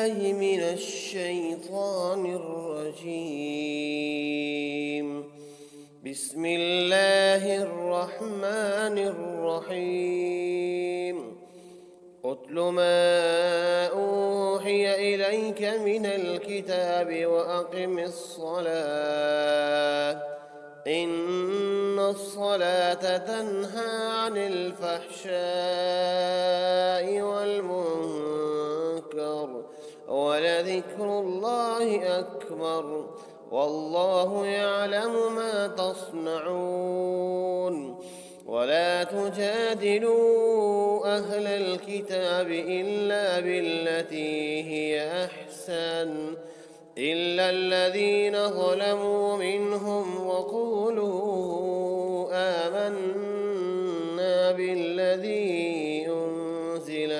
بالله من الشيطان الرجيم. بسم الله الرحمن الرحيم. اتل ما أوحي إليك من الكتاب وأقم الصلاة إن الصلاة تنهى عن الفحشاء والمنكر ولذكر الله أكبر والله يعلم ما تصنعون. ولا تجادلوا أهل الكتاب إلا بالتي هي أحسن إلا الذين ظلموا منهم وقولوا آمنا بالذي أنزل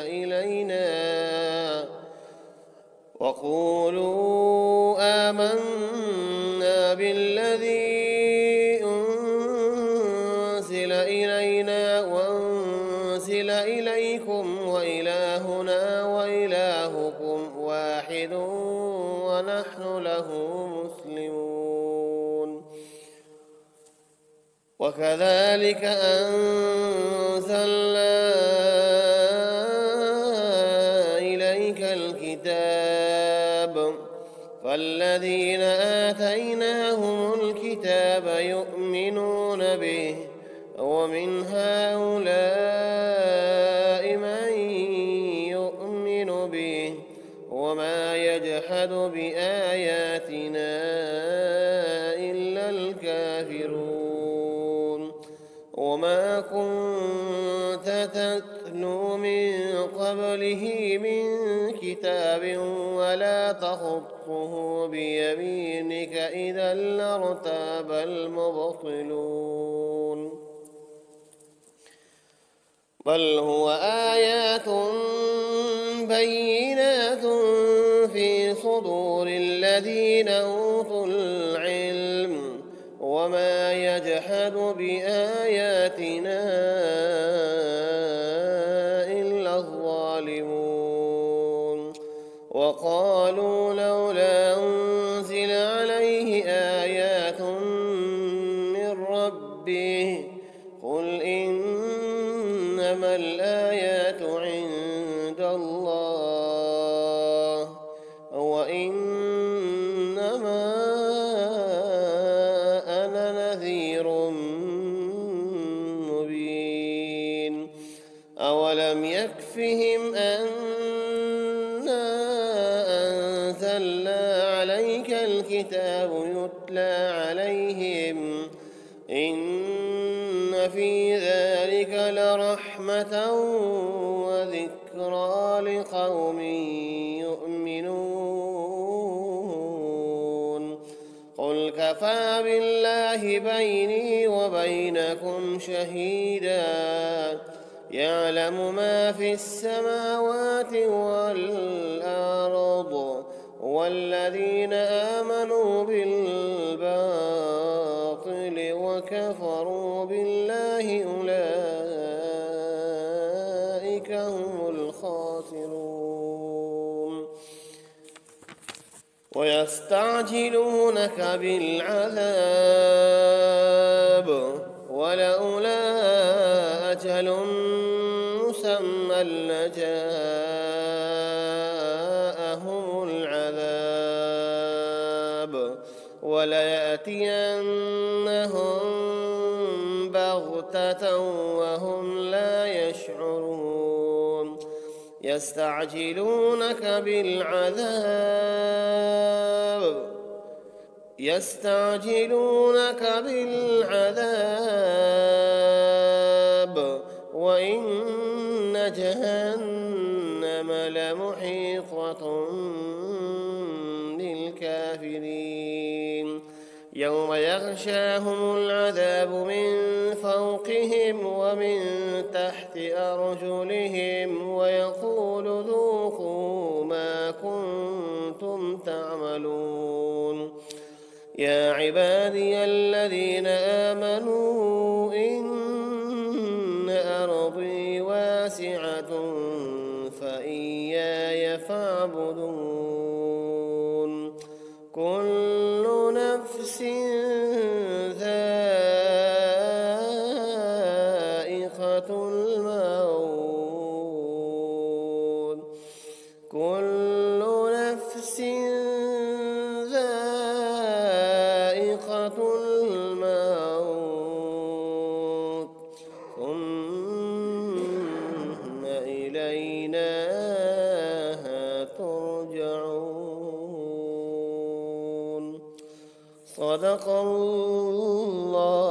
إلينا وأنزل إليكم وإلهنا وإلهكم واحد ونحن له مسلمون. وكذلك أنزلنا إليك الكتاب فالذين آتيناهم الكتاب يؤمنون به ومن هؤلاء من يؤمن به وما يجحد بآياتنا إلا الكافرون. وما كنت تتلو من قبله من كتاب ولا تخطه بيمينك إذا لارتاب المبطلون. بل هو آيات بينات في صدور الذين أوتوا العلم وما يجحد بآياتنا إلا الظالمون. وقالوا لولا أنزل عليه آيات من ربه قل إنما الآيات عند الله وإنما أنا نذير مبين. أولم يكفهم أنا أنزلنا عليك الكتاب يتلى عليهم إن في ذلك لرحمة وذكرى لقوم يؤمنون. قل كفى بالله بيني وبينكم شهيدا يعلم ما في السماوات والأرض والذين آمنوا بالباطل وكفروا بالله أولئك هم الخاسرون. ويستعجلونك بالعذاب ولولا أجل مسمى لجاءهم العذاب وليأتينهم بغتة وهم لا يشعرون. يستعجلونك بالعذاب وإن جهنم لمحيطة بالكافرين. يوم يغشاهم العذاب من فوقهم ومن تحت أرجلهم ويقول ذوقوا ما كنتم تعملون. يا عبادي الذين آمنوا إن أرضي واسعة فإياي فاعبدون. كل نفس ذائقة الموت كل نفس ذائقة الموت ثم إلينا ترجعون. صدق الله